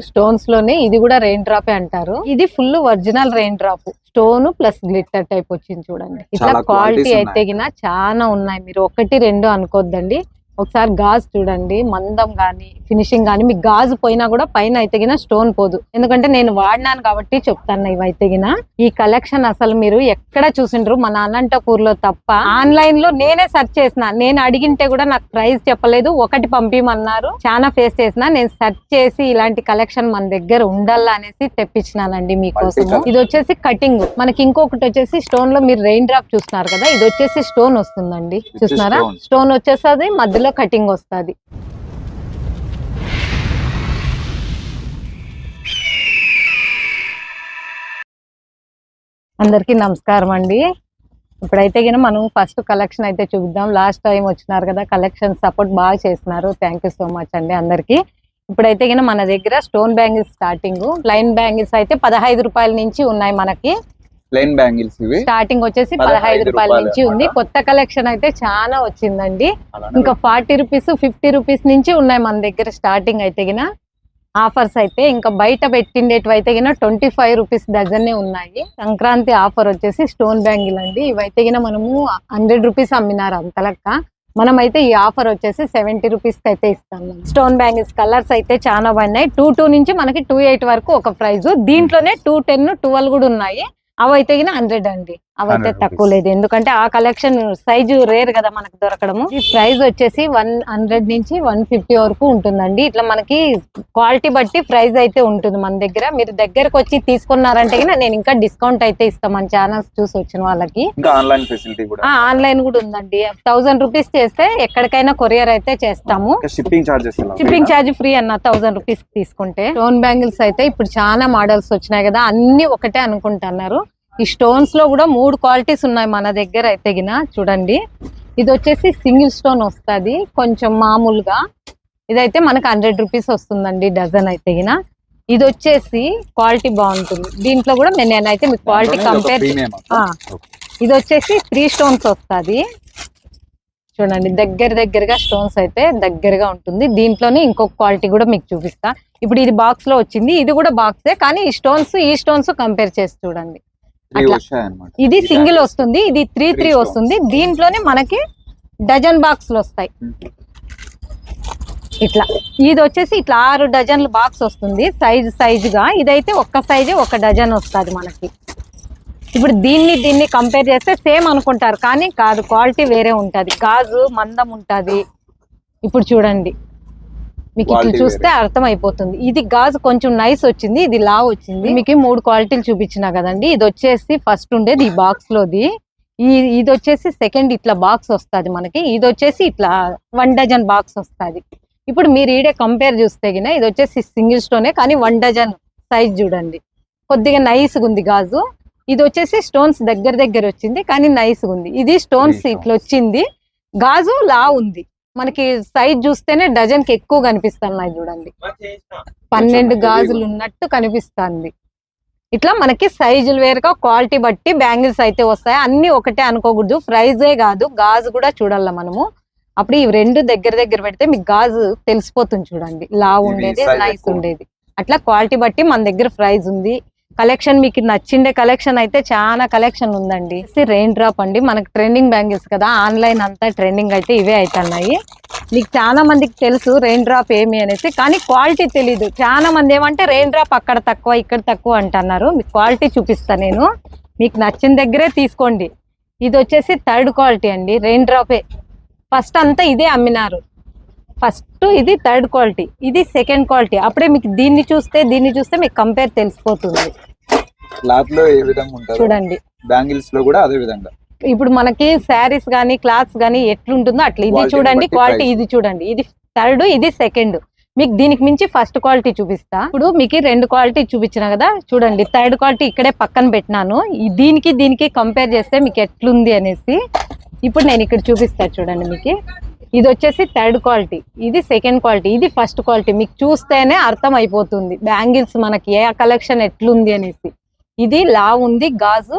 Stones లోనే ఇది కూడా రెయిన్ డ్రాప్ అంటారు. ఇది full original rain drop, stone plus glitter type వచ్చింది చూడండి. ఇట్లా క్వాలిటీ అయితే గిన చాలా ఉన్నాయి, మీరు ఒకటి రెండు అనుకోద్దండి. ఒకసారి గాజు చూడండి, మందం గానీ ఫినిషింగ్ గానీ, మీకు గాజు పోయినా కూడా పైన అయితే గిన స్టోన్ పోదు. ఎందుకంటే నేను వాడినాను కాబట్టి చెప్తాను. ఇవైతే గిన ఈ కలెక్షన్ అసలు మీరు ఎక్కడ చూసిండ్రు మన అనంతపూర్ లో తప్ప. ఆన్లైన్ లో నేనే సెర్చ్ చేసిన, నేను అడిగింటే కూడా నాకు ప్రైస్ చెప్పలేదు, ఒకటి పంపిమన్నారు. చాలా ఫేస్ చేసిన, నేను సెర్చ్ చేసి ఇలాంటి కలెక్షన్ మన దగ్గర ఉండాలా అనేసి తెప్పించినానండి మీకోసం. ఇది వచ్చేసి కటింగ్. మనకి ఇంకొకటి వచ్చేసి స్టోన్ లో మీరు రెయిన్ డ్రాప్ చూస్తున్నారు కదా, ఇది వచ్చేసి స్టోన్ వస్తుందండి. చూస్తున్నారా, స్టోన్ వచ్చేసి మధ్యలో కటింగ్ వస్తుంది. అందరికి నమస్కారం అండి. ఇప్పుడైతే గిన మనం ఫస్ట్ కలెక్షన్ అయితే చూద్దాం. లాస్ట్ టైం వచ్చినారు కదా, కలెక్షన్ సపోర్ట్ బాగా చేస్తున్నారు, థ్యాంక్ యూ సో మచ్ అండి అందరికి. ఇప్పుడైతే గిన మన దగ్గర stone bangles starting, plain bangles అయితే 15 రూపాయల నుంచి ఉన్నాయి. మనకి ప్లెయిన్ బ్యాంగిల్స్ ఇవి స్టార్టింగ్ వచ్చేసి 15 రూపాయల నుంచి ఉంది. కొత్త కలెక్షన్ అయితే చాలా వచ్చిందండి. ఇంకా 40 రూపీస్ 50 రూపీస్ నుంచి ఉన్నాయి మన దగ్గర స్టార్టింగ్ అయితే గిన. ఆఫర్స్ అయితే ఇంకా బయట పెట్టిండేటివి అయితే గిన 25 రూపీస్ డజన్ ఉన్నాయి. సంక్రాంతి ఆఫర్ వచ్చేసి స్టోన్ బ్యాంగిల్ అండి. ఇవైతే గిన మనము 100 రూపీస్ అమ్మినారు అంత లెక్క. మనమైతే ఈ ఆఫర్ వచ్చేసి 70 రూపీస్ కి అయితే ఇస్తాము. స్టోన్ బ్యాంగిల్స్ కలర్స్ అయితే చాలా బాగున్నాయి. 22 నుంచి మనకి 28 వరకు ఒక ప్రైస్. దీంట్లోనే 210 12 కూడా ఉన్నాయి. అవైతే 100 అండి, అవైతే తక్కువ లేదు. ఎందుకంటే ఆ కలెక్షన్ సైజు రేర్ కదా మనకు దొరకడము. ఈ ప్రైస్ వచ్చేసి 100 నుంచి 150 వరకు ఉంటుందండి. ఇట్లా మనకి క్వాలిటీ బట్టి ప్రైస్ అయితే ఉంటుంది మన దగ్గర. మీరు దగ్గరకు వచ్చి తీసుకున్నారంటే నేను ఇంకా డిస్కౌంట్ అయితే ఇస్తాం మన ఛానల్స్ చూసి వచ్చిన వాళ్ళకి. ఆన్లైన్ ఫెసిలిటీ కూడా, ఆన్లైన్ కూడా ఉందండి. 1000 రూపీస్ చేస్తే ఎక్కడికైనా కొరియర్ అయితే చేస్తాము. షిప్పింగ్ ఛార్జ్ ఫ్రీ అన్న 1000 రూపీస్ తీసుకుంటే. స్టోన్ బ్యాంగిల్స్ అయితే ఇప్పుడు చాలా మోడల్స్ వచ్చినాయి కదా, అన్ని ఒకటే అనుకుంటున్నారు. ఈ స్టోన్స్ లో కూడా 3 క్వాలిటీస్ ఉన్నాయి మన దగ్గర అయితే గిన. చూడండి, ఇది వచ్చేసి సింగిల్ స్టోన్ వస్తుంది కొంచెం మామూలుగా. ఇదైతే మనకు 100 రూపీస్ వస్తుందండి డజన్ అయితే గిన. ఇది వచ్చేసి క్వాలిటీ బాగుంటుంది. దీంట్లో కూడా నేనైతే మీకు క్వాలిటీ కంపేర్. ఇది వచ్చేసి 3 స్టోన్స్ వస్తుంది. చూడండి, దగ్గరగా స్టోన్స్ అయితే దగ్గరగా ఉంటుంది. దీంట్లోనే ఇంకొక క్వాలిటీ కూడా మీకు చూపిస్తా. ఇప్పుడు ఇది బాక్స్ లో వచ్చింది, ఇది కూడా బాక్సే, కానీ ఈ స్టోన్స్ కంపేర్ చేసి చూడండి. ఇది సింగిల్ వస్తుంది, ఇది 3 వస్తుంది. దీంట్లోనే మనకి డజన్ బాక్స్ వస్తాయి ఇట్లా. ఇది వచ్చేసి ఇట్లా 6 డజన్ల బాక్స్ వస్తుంది సైజుగా. ఇదైతే ఒక్క సైజు 1 డజన్ వస్తుంది మనకి. ఇప్పుడు దీన్ని కంపేర్ చేస్తే సేమ్ అనుకుంటారు, కానీ కాదు, క్వాలిటీ వేరే ఉంటది. గాజు మందం ఉంటది. ఇప్పుడు చూడండి, మీకు ఇట్లా చూస్తే అర్థం అయిపోతుంది. ఇది గాజు కొంచెం నైస్ వచ్చింది, ఇది లావ్ వచ్చింది. మీకు 3 క్వాలిటీలు చూపించినా కదండి. ఇది వచ్చేసి ఫస్ట్ ఉండేది ఈ బాక్స్ లోది. ఇది వచ్చేసి సెకండ్ ఇట్లా బాక్స్ వస్తుంది మనకి. ఇది వచ్చేసి ఇట్లా 1 డజన్ బాక్స్ వస్తుంది. ఇప్పుడు మీరు ఈడే కంపేర్ చూస్తే గిన ఇది వచ్చేసి సింగిల్ స్టోనే, కానీ 1 డజన్ సైజ్ చూడండి. కొద్దిగా నైస్గా ఉంది గాజు. ఇది వచ్చేసి స్టోన్స్ దగ్గర వచ్చింది, కానీ నైస్గా ఉంది. ఇది స్టోన్స్ ఇట్లా వచ్చింది, గాజు లావ్ ఉంది. మనకి సైజ్ చూస్తేనే డజన్ కి ఎక్కువ కనిపిస్తున్నాయి చూడండి. 12 గాజులు ఉన్నట్టు కనిపిస్తుంది. ఇట్లా మనకి సైజులు వేరుగా క్వాలిటీ బట్టి బ్యాంగిల్స్ అయితే వస్తాయి. అన్ని ఒకటే అనుకోకూడదు, ప్రైజే కాదు గాజు కూడా చూడాల మనము. అప్పుడు ఈ 2 దగ్గర పెడితే మీకు గాజు తెలిసిపోతుంది చూడండి, లావ్ ఉండేది నైస్ ఉండేది. అట్లా క్వాలిటీ బట్టి మన దగ్గర ప్రైజ్ ఉంది. కలెక్షన్ మీకు నచ్చిండే కలెక్షన్ అయితే చాలా కలెక్షన్ ఉందండి. రెయిన్ డ్రాప్ అండి, మనకు ట్రెండింగ్ బ్యాంగిల్స్ కదా, ఆన్లైన్ అంతా ట్రెండింగ్ అయితే ఇవే అవుతున్నాయి. మీకు చాలా మందికి తెలుసు రెయిన్ డ్రాప్ ఏమి అనేసి, కానీ క్వాలిటీ తెలీదు. చాలా మంది ఏమంటే రెయిన్ డ్రాప్ అక్కడ తక్కువ ఇక్కడ తక్కువ అంటున్నారు. మీకు క్వాలిటీ చూపిస్తా నేను, మీకు నచ్చిన దగ్గరే తీసుకోండి. ఇది వచ్చేసి 3rd క్వాలిటీ అండి, రెయిన్ డ్రాపే. ఫస్ట్ అంతా ఇదే అమ్మినారు. ఫస్ట్ ఇది 3rd క్వాలిటీ, ఇది 2nd క్వాలిటీ. అప్పుడే మీకు దీన్ని చూస్తే మీకు కంపేర్ తెలిసిపోతుంది. చూడండి, బ్యాంగిల్స్ లో కూడా అదే విధంగా. ఇప్పుడు మనకి శారీస్ గానీ క్లాత్స్ గానీ ఎట్లుంటుందో అట్లా. ఇది చూడండి క్వాలిటీ, ఇది చూడండి, ఇది 3rd, ఇది 2nd. మీకు దీనికి మించి ఫస్ట్ క్వాలిటీ చూపిస్తా. ఇప్పుడు మీకు 2 క్వాలిటీ చూపించిన కదా, చూడండి 3rd క్వాలిటీ ఇక్కడే పక్కన పెట్టినాను. దీనికి కంపేర్ చేస్తే మీకు ఎట్లుంది అనేసి ఇప్పుడు నేను ఇక్కడ చూపిస్తా. చూడండి, మీకు ఇది వచ్చేసి 3rd క్వాలిటీ, ఇది 2nd క్వాలిటీ, ఇది ఫస్ట్ క్వాలిటీ. మీకు చూస్తేనే అర్థం అయిపోతుంది బ్యాంగిల్స్ మనకి ఏ కలెక్షన్ ఎట్లుంది అనేసి. ఇది లావ్ ఉంది, గాజు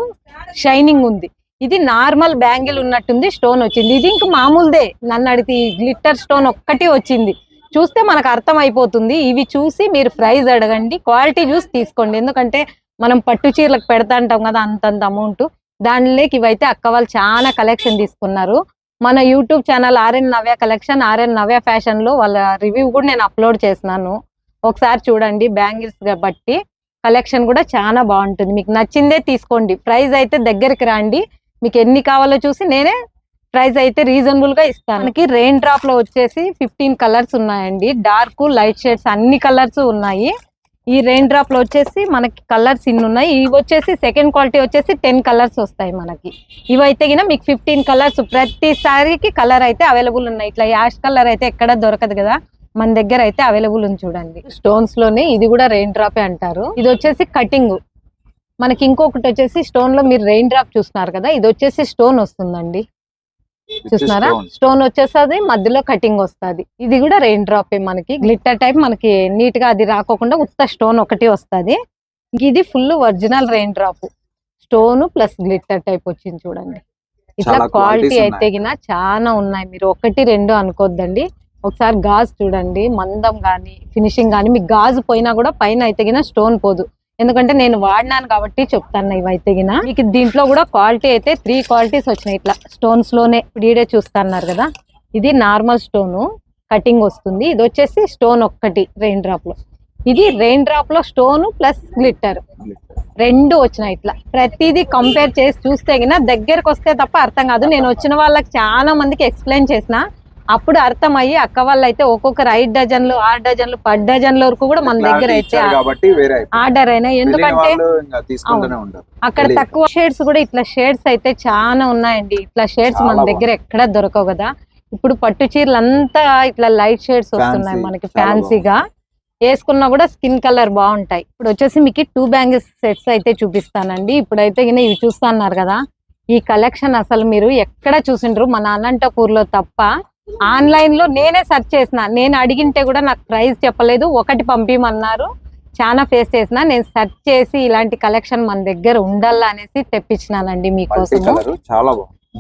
షైనింగ్ ఉంది. ఇది నార్మల్ బ్యాంగిల్ ఉన్నట్టుంది, స్టోన్ వచ్చింది. ఇది ఇంక మామూలుదే, నన్ను అడిగితే గ్లిట్టర్ స్టోన్ ఒక్కటి వచ్చింది. చూస్తే మనకు అర్థం అయిపోతుంది. ఇవి చూసి మీరు ప్రైస్ అడగండి, క్వాలిటీ చూసి తీసుకోండి. ఎందుకంటే మనం పట్టు చీరలకు పెడతా అంటాం కదా అంతంత అమౌంట్, దానిలోకి ఇవైతే అక్క వాళ్ళు చాలా కలెక్షన్ తీసుకున్నారు. మన యూట్యూబ్ ఛానల్ ఆర్ఎన్ నవ్య కలెక్షన్, ఆర్ఎన్ నవ్య ఫ్యాషన్ లో వాళ్ళ రివ్యూ కూడా నేను అప్లోడ్ చేసినాను, ఒకసారి చూడండి. బ్యాంగిల్స్ బట్టి కలెక్షన్ కూడా చాలా బాగుంటుంది, మీకు నచ్చిందే తీసుకోండి. ప్రైస్ అయితే దగ్గరికి రండి, మీకు ఎన్ని కావాలో చూసి నేనే ప్రైస్ అయితే రీజనబుల్ గా ఇస్తాను. మనకి రెయిన్ డ్రాప్ లో వచ్చేసి 15 కలర్స్ ఉన్నాయండి, డార్క్ లైట్ షేడ్స్ అన్ని కలర్స్ ఉన్నాయి. ఈ రెయిన్ డ్రాప్ లో వచ్చేసి మనకి కలర్స్ ఇన్ని ఉన్నాయి. ఇవి వచ్చేసి సెకండ్ క్వాలిటీ వచ్చేసి 10 కలర్స్ వస్తాయి మనకి. ఇవైతే గిన మీకు 15 కలర్స్, ప్రతిసారికి కలర్ అయితే అవైలబుల్ ఉన్నాయి. ఇట్లా యాష్ కలర్ అయితే ఎక్కడ దొరకదు కదా, మన దగ్గర అయితే అవైలబుల్ ఉంది చూడండి. స్టోన్స్ లోనే ఇది కూడా రెయిన్ డ్రాపే అంటారు. ఇది వచ్చేసి కటింగ్. మనకి ఇంకొకటి వచ్చేసి స్టోన్ లో మీరు రెయిన్ డ్రాప్ చూస్తున్నారు కదా, ఇది వచ్చేసి స్టోన్ వస్తుందండి, చూస్తున్నారా? స్టోన్ వచ్చేస్తుంది, మధ్యలో కటింగ్ వస్తుంది. ఇది కూడా రెయిన్ డ్రాప్ మనకి గ్లిట్టర్ టైప్, మనకి నీట్ గా అది రాకోకుండా ఉత్త స్టోన్ ఒకటి వస్తుంది. ఇది full original rain drop, stone plus glitter type వచ్చింది చూడండి. ఇట్లా క్వాలిటీ అయితే గిన చాలా ఉన్నాయి, మీరు ఒకటి రెండు అనుకోద్దండి. ఒకసారి గాజు చూడండి, మందం గానీ ఫినిషింగ్ గానీ, మీకు గాజు పోయినా కూడా పైన అయితే గిన స్టోన్ పోదు, ఎందుకంటే నేను వాడినాను కాబట్టి చెప్తాను. ఇవైతే గిన మీకు దీంట్లో కూడా క్వాలిటీ అయితే 3 క్వాలిటీస్ వచ్చినాయి ఇట్లా స్టోన్స్ లోనే. ఇప్పుడే చూస్తున్నారు కదా, ఇది నార్మల్ స్టోన్ కటింగ్ వస్తుంది, ఇది వచ్చేసి స్టోన్ ఒక్కటి రెయిన్ డ్రాప్ లో. ఇది రెయిన్ డ్రాప్ లో స్టోన్ ప్లస్ గ్లిట్టర్ రెండు వచ్చినాయి. ఇట్లా ప్రతిదీ కంపేర్ చేసి చూస్తే గిన దగ్గరకు వస్తే తప్ప అర్థం కాదు. నేను వచ్చిన వాళ్ళకి చాలా మందికి ఎక్స్ప్లెయిన్ చేసిన, అప్పుడు అర్థమయ్యి అక్క వాళ్ళు అయితే ఒక్కొక్కరు 5 డజన్లు 6 డజన్లు 10 డజన్ల వరకు కూడా మన దగ్గర అయితే ఆర్డర్ అయినా. ఎందుకంటే అక్కడ తక్కువ షేడ్స్ కూడా ఇట్లా షేడ్స్ అయితే చాలా ఉన్నాయండి. ఇట్లా షేడ్స్ మన దగ్గర ఎక్కడ దొరకవు కదా. ఇప్పుడు పట్టు చీరలు అంతా ఇట్లా లైట్ షేడ్స్ వస్తున్నాయి మనకి, ఫ్యాన్సీగా వేసుకున్నా కూడా స్కిన్ కలర్ బాగుంటాయి. ఇప్పుడు వచ్చేసి మీకు 2 బ్యాంగిల్స్ సెట్స్ అయితే చూపిస్తానండి. ఇప్పుడైతే ఇవి చూస్తున్నారు కదా, ఈ కలెక్షన్ అసలు మీరు ఎక్కడ చూసిండ్రు మన అనంతపూర్ లో తప్ప. ఆన్లైన్ లో నేనే సెర్చ్ చేసిన, నేను అడిగింటే కూడా నాకు ప్రైస్ చెప్పలేదు, ఒకటి పంపిమన్నారు. చాలా ఫేస్ చేసిన, నేను సెర్చ్ చేసి ఇలాంటి కలెక్షన్ మన దగ్గర ఉండాలా అనేసి తెప్పించినానండి మీకోసం.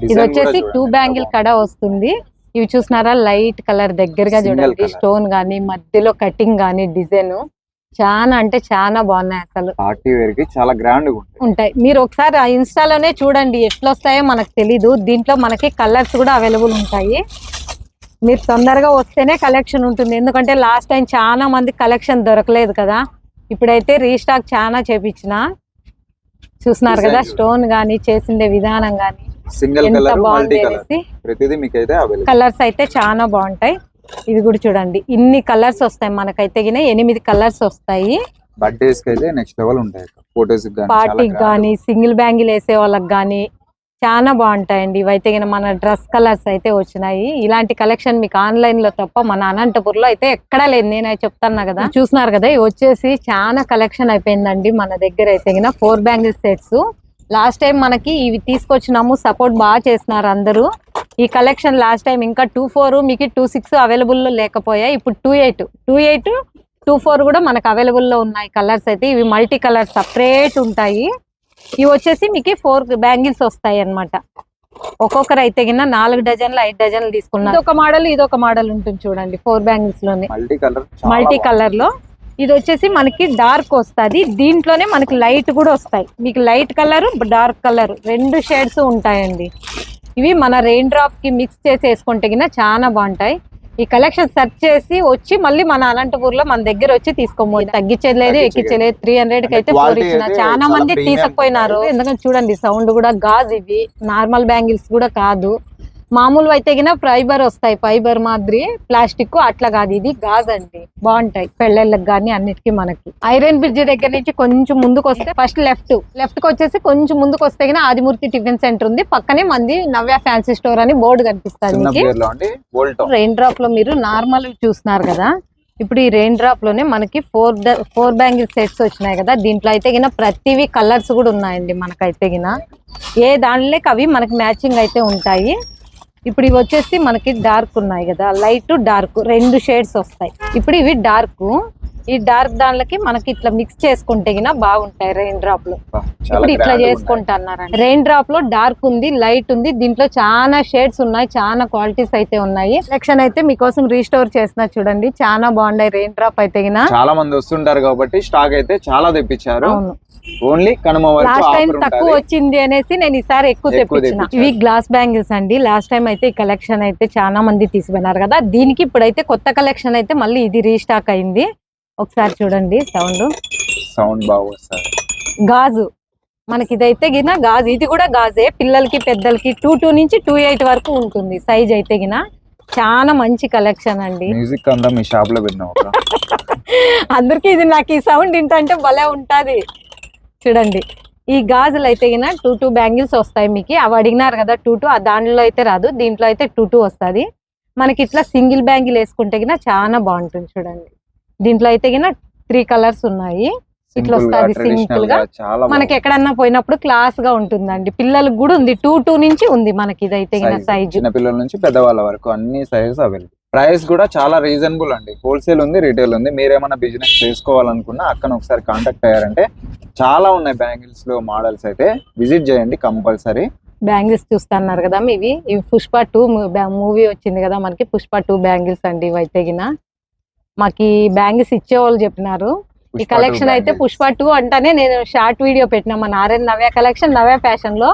ఇది వచ్చేసి 2 బ్యాంగిల్ కడ వస్తుంది. ఇవి చూసినారా, లైట్ కలర్ దగ్గరగా చూడండి, స్టోన్ గానీ మధ్యలో కటింగ్ గానీ డిజైన్ చాలా అంటే చాలా బాగున్నాయి. అసలు పార్టీ వేర్ కి చాలా గ్రాండ్ ఉంటాయి. మీరు ఒకసారి ఆ ఇన్స్టాలోనే చూడండి, ఎట్లా వస్తాయో మనకు తెలీదు. దీంట్లో మనకి కలర్స్ కూడా అవైలబుల్ ఉంటాయి, మీరు తొందరగా వస్తేనే కలెక్షన్ ఉంటుంది. ఎందుకంటే లాస్ట్ టైం చాలా మంది కలెక్షన్ దొరకలేదు కదా, ఇప్పుడైతే రీస్టాక్ చాలా చేపించిన. చూస్తున్నారు కదా, స్టోన్ గానీ చేసిండే విధానం గానీ ఎంత బాగుంది అనేసి. కలర్స్ అయితే చాలా బాగుంటాయి. ఇది కూడా చూడండి, ఇన్ని కలర్స్ వస్తాయి మనకైతే 8 కలర్స్ వస్తాయి. బర్త్డేస్ కి అయితే నెక్స్ట్ లెవెల్ ఉంటాయి, ఫోటోస్ కి గానీ పార్టీకి గానీ సింగిల్ బ్యాంగిల్ వేసే వాళ్ళకి గానీ చాలా బాగుంటాయండి. ఇవైతే మన డ్రెస్ కలర్స్ అయితే వచ్చినాయి. ఇలాంటి కలెక్షన్ మీకు ఆన్లైన్ లో తప్ప మన అనంతపూర్ లో అయితే ఎక్కడా లేదు, నేనైతే చెప్తాను కదా. చూస్తున్నారు కదా, ఇవి వచ్చేసి చాలా కలెక్షన్ అయిపోయిందండి మన దగ్గర అయితే 4 బ్యాంగిల్ సెట్స్. లాస్ట్ టైం మనకి ఇవి తీసుకొచ్చినాము, సపోర్ట్ బాగా చేస్తున్నారు అందరూ. ఈ కలెక్షన్ లాస్ట్ టైం ఇంకా 24 మీకు 26 అవైలబుల్ లో లేకపోయాయి, ఇప్పుడు 28 24 కూడా మనకు అవైలబుల్ లో ఉన్నాయి కలర్స్ అయితే. ఇవి మల్టీ కలర్ సపరేట్ ఉంటాయి. ఇవి వచ్చేసి మీకు 4 బ్యాంగిల్స్ వస్తాయి అన్నమాట. ఒక్కొక్కరు అయితే 4 డజన్లు 5 డజన్లు తీసుకున్నారు. ఇదొక మోడల్ ఇదొక మోడల్ ఉంటుంది చూడండి, 4 బ్యాంగిల్స్ లోనే మల్టీ కలర్ లో. ఇది వచ్చేసి మనకి డార్క్ వస్తుంది, దీంట్లోనే మనకి లైట్ కూడా వస్తాయి. మీకు light colour dark colour 2 shades ఉంటాయండి. ఇవి మన రెయిన్ డ్రాప్ కి మిక్స్ చేసి వేసుకుంటే చాలా బాగుంటాయి. ఈ కలెక్షన్ సెర్చ్ చేసి వచ్చి మళ్ళీ మన అనంతపూర్ లో మన దగ్గర వచ్చి తీసుకోమో, తగ్గించలేదు ఎక్కించలేదు. 300 కి అయితే 4 ఇచ్చిన, చాలా మంది తీసుకుపోయినారు. ఎందుకంటే చూడండి సౌండ్ కూడా, గాజు ఇవి నార్మల్ బ్యాంగిల్స్ కూడా కాదు. మామూలు అయితే ఫైబర్ వస్తాయి, ఫైబర్ మాదిరి ప్లాస్టిక్ అట్లా కాదు, ఇది గాజ్ అండి. బాగుంటాయి పెళ్ళిళ్ళకి గానీ అన్నిటికీ. మనకి ఐరన్ బ్రిడ్జ్ దగ్గర నుంచి కొంచెం ముందుకు వస్తే ఫస్ట్ లెఫ్ట్ కి వచ్చేసి కొంచెం ముందుకు వస్తే ఆదిమూర్తి టిఫిన్ సెంటర్ ఉంది, పక్కనే మంది నవ్య ఫ్యాన్సీ స్టోర్ అని బోర్డు కనిపిస్తుంది. రెయిన్ డ్రాప్ లో మీరు నార్మల్ చూస్తున్నారు కదా, ఇప్పుడు ఈ రెయిన్ డ్రాప్ లోనే మనకి 4 బ్యాంగిల్ సెట్స్ వచ్చినాయి కదా. దీంట్లో అయితే ప్రతివి కలర్స్ కూడా ఉన్నాయండి మనకైతే ఏ దానిలోకి అవి మనకి మ్యాచింగ్ అయితే ఉంటాయి. ఇప్పుడు ఇవి వచ్చేసి మనకి డార్క్ ఉన్నాయి కదా, లైట్ డార్క్ 2 షేడ్స్ వస్తాయి. ఇప్పుడు ఇవి డార్క్, ఈ డార్క్ దాంట్లకి మనకి ఇట్లా మిక్స్ చేసుకుంటే గిన బాగుంటాయి రెయిన్ డ్రాప్ లో. చాలా ఇప్పుడు ఇట్లా grand గా చేసుకుంటున్నారండి. రెయిన్ డ్రాప్ లో డార్క్ ఉంది, లైట్ ఉంది, దీంట్లో చాలా షేడ్స్ ఉన్నాయి, చాలా క్వాలిటీస్ అయితే ఉన్నాయి. సెలక్షన్ అయితే మీకోసం రీస్టోర్ చేసిన చూడండి, చాలా బాగున్నాయి రెయిన్ డ్రాప్ అయితే గిన. చాలా మంది వస్తుంటారు కాబట్టి స్టాక్ అయితే చాలా తెప్పించారు. అవును, ఓన్లీ కనుమ వరకు లాస్ట్ టైం ఆఫర్ తక్కువ ఉంటది. వచ్చింది అనేసి నేను ఈసారి ఎక్కువ తెప్పించిన. ఇవి గ్లాస్ బ్యాంగిల్స్ అండి. లాస్ట్ టైం అయితే ఈ కలెక్షన్ అయితే చాలా మంది తీసుకున్నారు కదా, దీనికి ఇప్పుడైతే కొత్త కలెక్షన్ అయితే మళ్ళీ ఇది రీస్టాక్ అయింది. ఒకసారి చూడండి సౌండ్ బాగా వస్తుంది. గాజు మనకి ఇదైతే గిన గాజు, ఇది కూడా గాజే, పిల్లలకి పెద్దలకి 22 నుంచి 28 వరకు ఉంటుంది సైజ్ అయితే గిన. చాలా మంచి కలెక్షన్ అండి. మ్యూజిక్ అంతా మీ షాప్ లో పెట్టినావు అందరికి ఇది నాకు ఈ సౌండ్ వింటంటే భలే ఉంటది. చూడండి ఈ గాజులు అయితే గిన 22 బ్యాంగిల్స్ వస్తాయి మీకు. అవి అడిగినారు కదా 22, ఆ దాంట్లో అయితే రాదు, దీంట్లో అయితే 22 వస్తుంది. మనకి ఇట్లా సింగిల్ బ్యాంగిల్ వేసుకుంటే గిన చాలా బాగుంటుంది. చూడండి దీంట్లో అయితే గిన 3 కలర్స్ ఉన్నాయి. ఇట్లా వస్తుంది సింపుల్ గా, మనకి ఎక్కడన్నా పోయినప్పుడు క్లాస్ గా ఉంటుందండి. పిల్లలకు కూడా ఉంది, 22 నుంచి ఉంది మనకి ఇదైతే సైజ్. చిన్న పిల్లల నుంచి పెద్దవాళ్ళ వరకు అన్ని సైజెస్ అవైలబుల్. ప్రైస్ కూడా చాలా రీజనబుల్ అండి. హోల్సేల్ ఉంది, రీటైల్ ఉంది. మీరేమైనా బిజినెస్ చేసుకోవాలనుకున్నా అక్కడ ఒకసారి కాంటాక్ట్ అయ్యారంటే చాలా ఉన్నాయి బ్యాంగిల్స్ లో మోడల్స్, అయితే విజిట్ చేయండి కంపల్సరీ. బ్యాంగిల్స్ చూస్తున్నారు కదా ఇవి పుష్ప 2 మూవీ వచ్చింది కదా మనకి, పుష్ప 2 బ్యాంగిల్స్ అండి. ఇవి అయితే గిన మాకు బ్యాంగిల్స్ ఇచ్చేవాళ్ళు చెప్పినారు. ఈ కలెక్షన్ అయితే పుష్ప 2 అంటానే నేను షార్ట్ వీడియో పెట్టినా మన ఆర్ఎన్ నవ్య కలెక్షన్, నవ్య ఫ్యాషన్ లో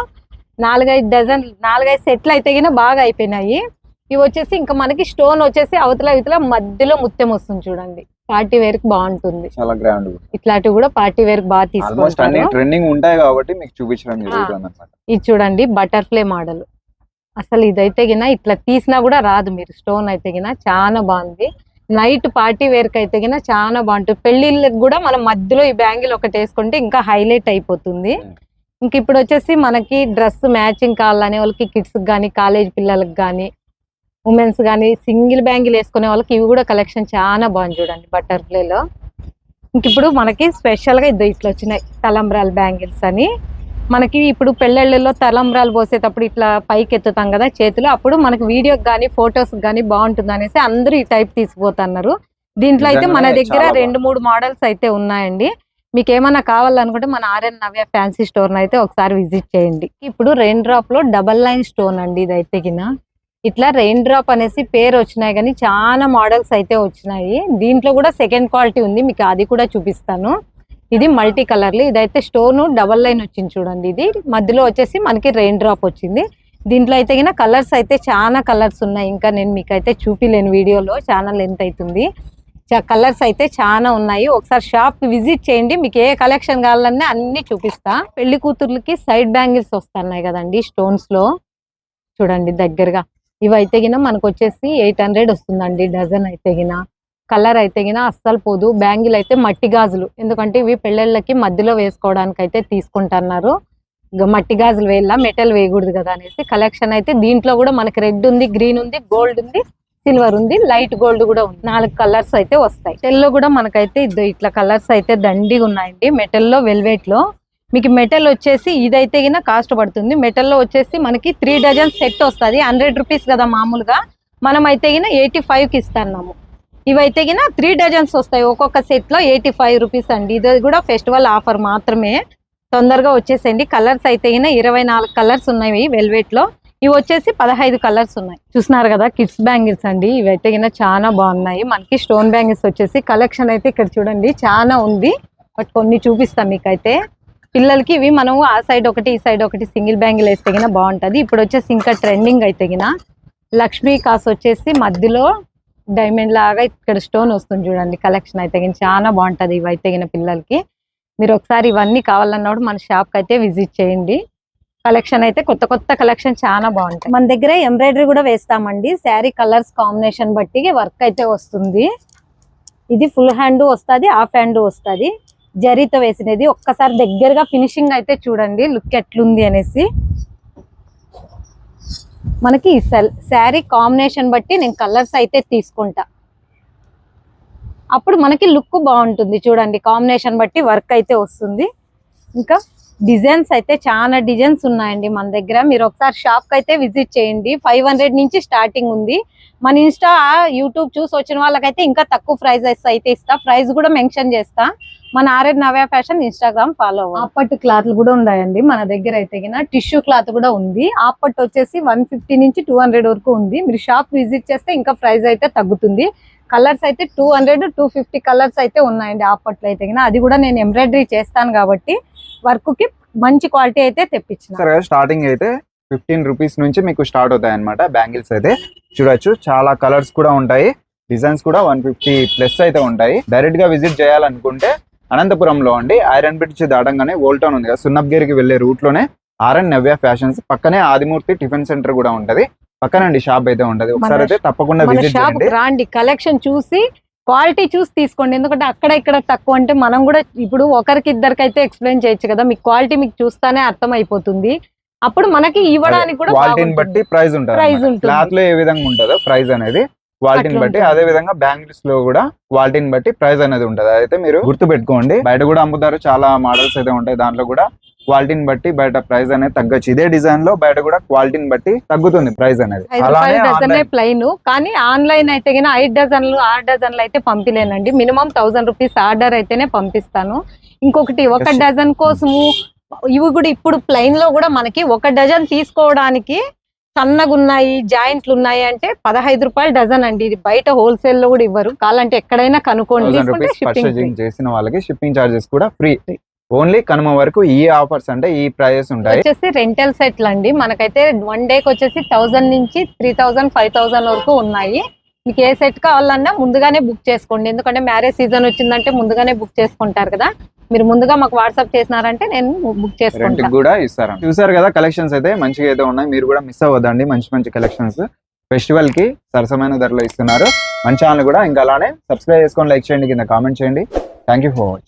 4-5 సెట్లు అయితే గిన బాగా అయిపోయినాయి. ఇవి వచ్చేసి ఇంకా మనకి స్టోన్ వచ్చేసి అవతల మధ్యలో ముత్యం వస్తుంది. చూడండి పార్టీ వేర్ కి బాగుంటుంది, చాలా గ్రాండ్. ఇట్లాంటివి కూడా పార్టీ వేర్ కి బాగా తీసుకుంటారు. ట్రెండింగ్ ఉంటాయి కాబట్టి మీకు చూపించడం జరుగుతుంది అన్నమాట. ఇది చూడండి బటర్ఫ్లై మోడల్, అసలు ఇదైతే గిన ఇట్లా తీసినా కూడా రాదు మీరు. స్టోన్ అయితే గిన చాలా బాగుంది. నైట్ పార్టీ వేర్ కి అయితే గిన చాలా బాగుంటుంది. పెళ్లిళ్ళకి కూడా మనం మధ్యలో ఈ బ్యాంగిల్ ఒకటి వేసుకుంటే ఇంకా హైలైట్ అయిపోతుంది. ఇంక ఇప్పుడు వచ్చేసి మనకి డ్రెస్ మ్యాచింగ్ కావాలనే వాళ్ళకి, కిడ్స్ గానీ, కాలేజ్ పిల్లలకి గానీ, ఉమెన్స్ గానీ సింగిల్ బ్యాంగిల్ వేసుకునే వాళ్ళకి ఇవి కూడా కలెక్షన్ చాలా బాగుంది. చూడండి బటర్ఫ్లై లో. ఇంక ఇప్పుడు మనకి స్పెషల్ గా ఇట్లా వచ్చినాయి తలంబ్రాల్ బ్యాంగిల్స్ అని. మనకి ఇప్పుడు పెళ్ళిళ్ళలో తలంబ్రాలు పోసేటప్పుడు ఇట్లా పైకి ఎత్తుతాం కదా చేతులు, అప్పుడు మనకి వీడియోకి కానీ ఫొటోస్ కానీ బాగుంటుంది అనేసి అందరూ ఈ టైప్ తీసుకుపోతున్నారు. దీంట్లో అయితే మన దగ్గర 2-3 మోడల్స్ అయితే ఉన్నాయండి. మీకు ఏమైనా కావాలనుకుంటే మన ఆర్ఎన్ నవ్య ఫ్యాన్సీ స్టోర్ అయితే ఒకసారి విజిట్ చేయండి. ఇప్పుడు రెయిన్ డ్రాప్ లో డబల్ లైన్ స్టోన్ అండి. ఇది అయితే గిన ఇట్లా రెయిన్ డ్రాప్ అనేసి పేరు వచ్చినాయి, కానీ చాలా మోడల్స్ అయితే వచ్చినాయి. దీంట్లో కూడా సెకండ్ క్వాలిటీ ఉంది, మీకు అది కూడా చూపిస్తాను. ఇది మల్టీ కలర్లు, ఇదైతే స్టోన్ డబల్ లైన్ వచ్చింది చూడండి. ఇది మధ్యలో వచ్చేసి మనకి రెయిన్ డ్రాప్ వచ్చింది. దీంట్లో అయితే గిన కలర్స్ అయితే చాలా కలర్స్ ఉన్నాయి. ఇంకా నేను మీకు అయితే చూపిలేను వీడియోలో, చాలా లెంత్ అవుతుంది. కలర్స్ అయితే చాలా ఉన్నాయి. ఒకసారి షాప్ విజిట్ చేయండి, మీకు ఏ కలెక్షన్ కావాలన్నా అన్ని చూపిస్తా. పెళ్లి కూతుర్లకి సైడ్ బ్యాంగిల్స్ వస్తున్నాయి కదండి స్టోన్స్ లో. చూడండి దగ్గరగా ఇవి అయితే గిన మనకు వచ్చేసి 800 వస్తుందండి డజన్ అయితే గిన. కలర్ అయితే గిన అస్సలు పోదు. బ్యాంగిల్ అయితే మట్టి గాజులు, ఎందుకంటే ఇవి పెళ్ళిళ్ళకి మధ్యలో వేసుకోవడానికి అయితే తీసుకుంటున్నారు. మట్టి గాజులు వేయాల, మెటల్ వేయకూడదు కదా అనేసి కలెక్షన్ అయితే దీంట్లో కూడా మనకి రెడ్ ఉంది, గ్రీన్ ఉంది, గోల్డ్ ఉంది, సిల్వర్ ఉంది, లైట్ గోల్డ్ కూడా ఉంది. 4 కలర్స్ అయితే వస్తాయి. మెటల్లో కూడా మనకైతే ఇట్లా కలర్స్ అయితే దండిగా ఉన్నాయండి. మెటల్లో వెల్వెట్ లో మీకు మెటల్ వచ్చేసి ఇదైతే గిన కాస్ట్ పడుతుంది. మెటల్లో వచ్చేసి మనకి 3 డజన్ సెట్ వస్తుంది. 100 రూపీస్ కదా మామూలుగా, మనం అయితే గిన 85కి ఇస్తున్నాము. ఇవైతే గిన 3 డజన్స్ వస్తాయి. ఒక్కొక్క సెట్ లో 85 రూపీస్ అండి. ఇది కూడా ఫెస్టివల్ ఆఫర్ మాత్రమే, తొందరగా వచ్చేసేయండి. కలర్స్ అయితే గిన 24 కలర్స్ ఉన్నాయి వెల్వెట్ లో. ఇవి వచ్చేసి 15 కలర్స్ ఉన్నాయి. చూస్తున్నారు కదా కిడ్స్ బ్యాంగిల్స్ అండి. ఇవైతే గిన చాలా బాగున్నాయి. మనకి స్టోన్ బ్యాంగిల్స్ వచ్చేసి కలెక్షన్ అయితే ఇక్కడ చూడండి చాలా ఉంది, బట్ కొన్ని చూపిస్తాం మీకైతే. పిల్లలకి ఇవి మనం ఆ సైడ్ ఒకటి ఈ సైడ్ ఒకటి సింగిల్ బ్యాంగిల్ వేస్తే గిన బాగుంటది. ఇప్పుడు వచ్చేసి ఇంకా ట్రెండింగ్ అయితే గిన లక్ష్మీ కాస్ వచ్చేసి మధ్యలో డైమండ్ లాగా ఇక్కడ స్టోన్ వస్తుంది చూడండి. కలెక్షన్ అయితే గిన చాలా బాగుంటది. ఇవి అయితే గిన పిల్లలకి మీరు ఒకసారి ఇవన్నీ కావాలన్నప్పుడు మన షాప్ కి అయితే విజిట్ చేయండి. కలెక్షన్ అయితే కొత్త కలెక్షన్ చాలా బాగుంటాయి. మన దగ్గర ఎంబ్రాయిడరీ కూడా వేస్తామండి. శారీ కలర్స్ కాంబినేషన్ బట్టి వర్క్ అయితే వస్తుంది. ఇది ఫుల్ హ్యాండ్ వస్తుంది, హాఫ్ హ్యాండ్ వస్తుంది, జరీతో వేసినది. ఒక్కసారి దగ్గరగా ఫినిషింగ్ అయితే చూడండి లుక్ ఎట్లుంది అనేసి. మనకి శారీ కాంబినేషన్ బట్టి నేను కలర్స్ అయితే తీసుకుంటా, అప్పుడు మనకి లుక్ బాగుంటుంది. చూడండి కాంబినేషన్ బట్టి వర్క్ అయితే వస్తుంది. ఇంకా డిజైన్స్ అయితే చాలా డిజైన్స్ ఉన్నాయండి మన దగ్గర. మీరు ఒకసారి షాప్ కి అయితే విజిట్ చేయండి. 500 నుంచి స్టార్టింగ్ ఉంది. మన ఇన్స్టా యూట్యూబ్ చూసి వచ్చిన వాళ్ళకైతే ఇంకా తక్కువ ప్రైజెస్ అయితే ఇస్తా. ప్రైస్ కూడా మెన్షన్ చేస్తా. మన ఆర్ఎడ్ నవ్య ఫ్యాషన్ ఇన్స్టాగ్రామ్ ఫాలో అవ్వండి. ఆపట్టు క్లాత్లు కూడా ఉన్నాయండి మన దగ్గర అయితే. టిష్యూ క్లాత్ కూడా ఉంది. ఆపట్టు వచ్చేసి 150 నుంచి 200 వరకు ఉంది. మీరు షాప్ విజిట్ చేస్తే ఇంకా ప్రైస్ అయితే తగ్గుతుంది. కలర్స్ అయితే 200-250 కలర్స్ అయితే ఉన్నాయండి ఆపట్లో అయితే. అది కూడా నేను ఎంబ్రాయిడరీ చేస్తాను కాబట్టి వర్క్ కి మంచి క్వాలిటీ అయితే తెప్పించిన. స్టార్టింగ్ అయితే 15 రూపీస్ నుంచి మీకు స్టార్ట్ అవుతాయి అనమాట. బ్యాంగిల్స్ అయితే చూడొచ్చు, చాలా కలర్స్ కూడా ఉంటాయి, డిజైన్స్ కూడా 150 ప్లస్ అయితే ఉంటాయి. డైరెక్ట్ గా విజిట్ చేయాలనుకుంటే అనంతపురంలో అండి, ఐరన్ బ్రిడ్జ్ దాటంగానే ఓల్డ్ టౌన్ ఉంది కదా, సున్నప్గిరికి వెళ్లే రూట్ లోనే ఆర్ఎన్ నవ్య ఫ్యాషన్స్ పక్కనే ఆదిమూర్తి టిఫిన్ సెంటర్ కూడా ఉంటది. పక్కనండి షాప్ అయితే ఉంటది. ఒకసారి అయితే తప్పకుండా విజిట్ చేయండి. రాండి, కలెక్షన్ చూసి క్వాలిటీ చూసి తీసుకోండి. ఎందుకంటే అక్కడ ఇక్కడ తక్కువ అంటే మనం కూడా ఇప్పుడు ఒకరికి ఇద్దరికి అయితే ఎక్స్ప్లెయిన్ చేయొచ్చు కదా. మీకు క్వాలిటీ మీకు చూస్తానే అర్థం అయిపోతుంది. అప్పుడు మనకి ఇవ్వడానికి కూడా క్వాలిటీని బట్టి ప్రైస్ ఉంటుంది. క్లాత్ లో ఏ విధంగా ఉంటుందో ప్రైస్ అనేది క్వాలిటీని బట్టి, అదే విధంగా బ్యాంగిల్స్ లో కూడా క్వాలిటీని బట్టి ప్రైస్ అనేది ఉంటది. అయితే మీరు గుర్తు పెట్టుకోండి. బయట కూడా అమ్ముతారు, చాలా మోడల్స్ అయితే ఉంటాయి. దాంట్లో కూడా క్వాలిటీని బట్టి బయట ప్రైస్ అనేది తగ్గచ్చు. ఇదే డిజైన్ లో బయట కూడా క్వాలిటీని బట్టి తగ్గుతుంది ప్రైస్ అనేది. డజన్ ప్లెయిన్, కానీ ఆన్లైన్ అయితే 5 డజన్లు 6 డజన్లు అయితే పంపిలేనండి. మినిమం 1000 రూపీస్ ఆర్డర్ అయితేనే పంపిస్తాను. ఇంకొకటి, ఒక డజన్ కోసము ఇవి కూడా ఇప్పుడు ప్లెయిన్ లో కూడా మనకి ఒక డజన్ తీసుకోవడానికి సన్నగా ఉన్నాయి, జాయింట్లు ఉన్నాయి అంటే 15 రూపాయలు డజన్ అండి. ఇది బయట హోల్సేల్ లో కూడా ఇవ్వరు. కావాలంటే ఎక్కడైనా కనుక్కోండి. చేసిన వాళ్ళకి షిప్పింగ్ చార్జెస్ కూడా ఫ్రీ. ఓన్లీ కనుమ వరకు ఈ ఆఫర్స్ అంటే ఈ ప్రైజెస్ ఉంటాయి. వచ్చేసి రెంటల్ సెట్లు అండి. మనకైతే 1 డేకి వచ్చేసి 1000 నుంచి 3000 5000 వరకు ఉన్నాయి. మీకు ఏ సెట్ కావాలన్నా ముందుగానే బుక్ చేసుకోండి. ఎందుకంటే మ్యారేజ్ సీజన్ వచ్చిందంటే ముందుగానే బుక్ చేసుకుంటారు కదా. మీరు ముందుగా మాకు వాట్సాప్ చేసినారంటే నేను బుక్ చేసుకుంటాను. కూడా ఇస్తారు. చూసారు కదా, కలెక్షన్స్ అయితే మంచిగా అయితే ఉన్నాయి. మీరు కూడా మిస్ అవ్వద్దండి. మంచి మంచి కలెక్షన్స్ ఫెస్టివల్ కి సరసమైన ధరలో ఇస్తున్నారు. మన ఛానల్ కూడా ఇంకా అలానే సబ్స్క్రైబ్ చేసుకొని లైక్ చేయండి, కింద కామెంట్ చేయండి. Thank you for watching.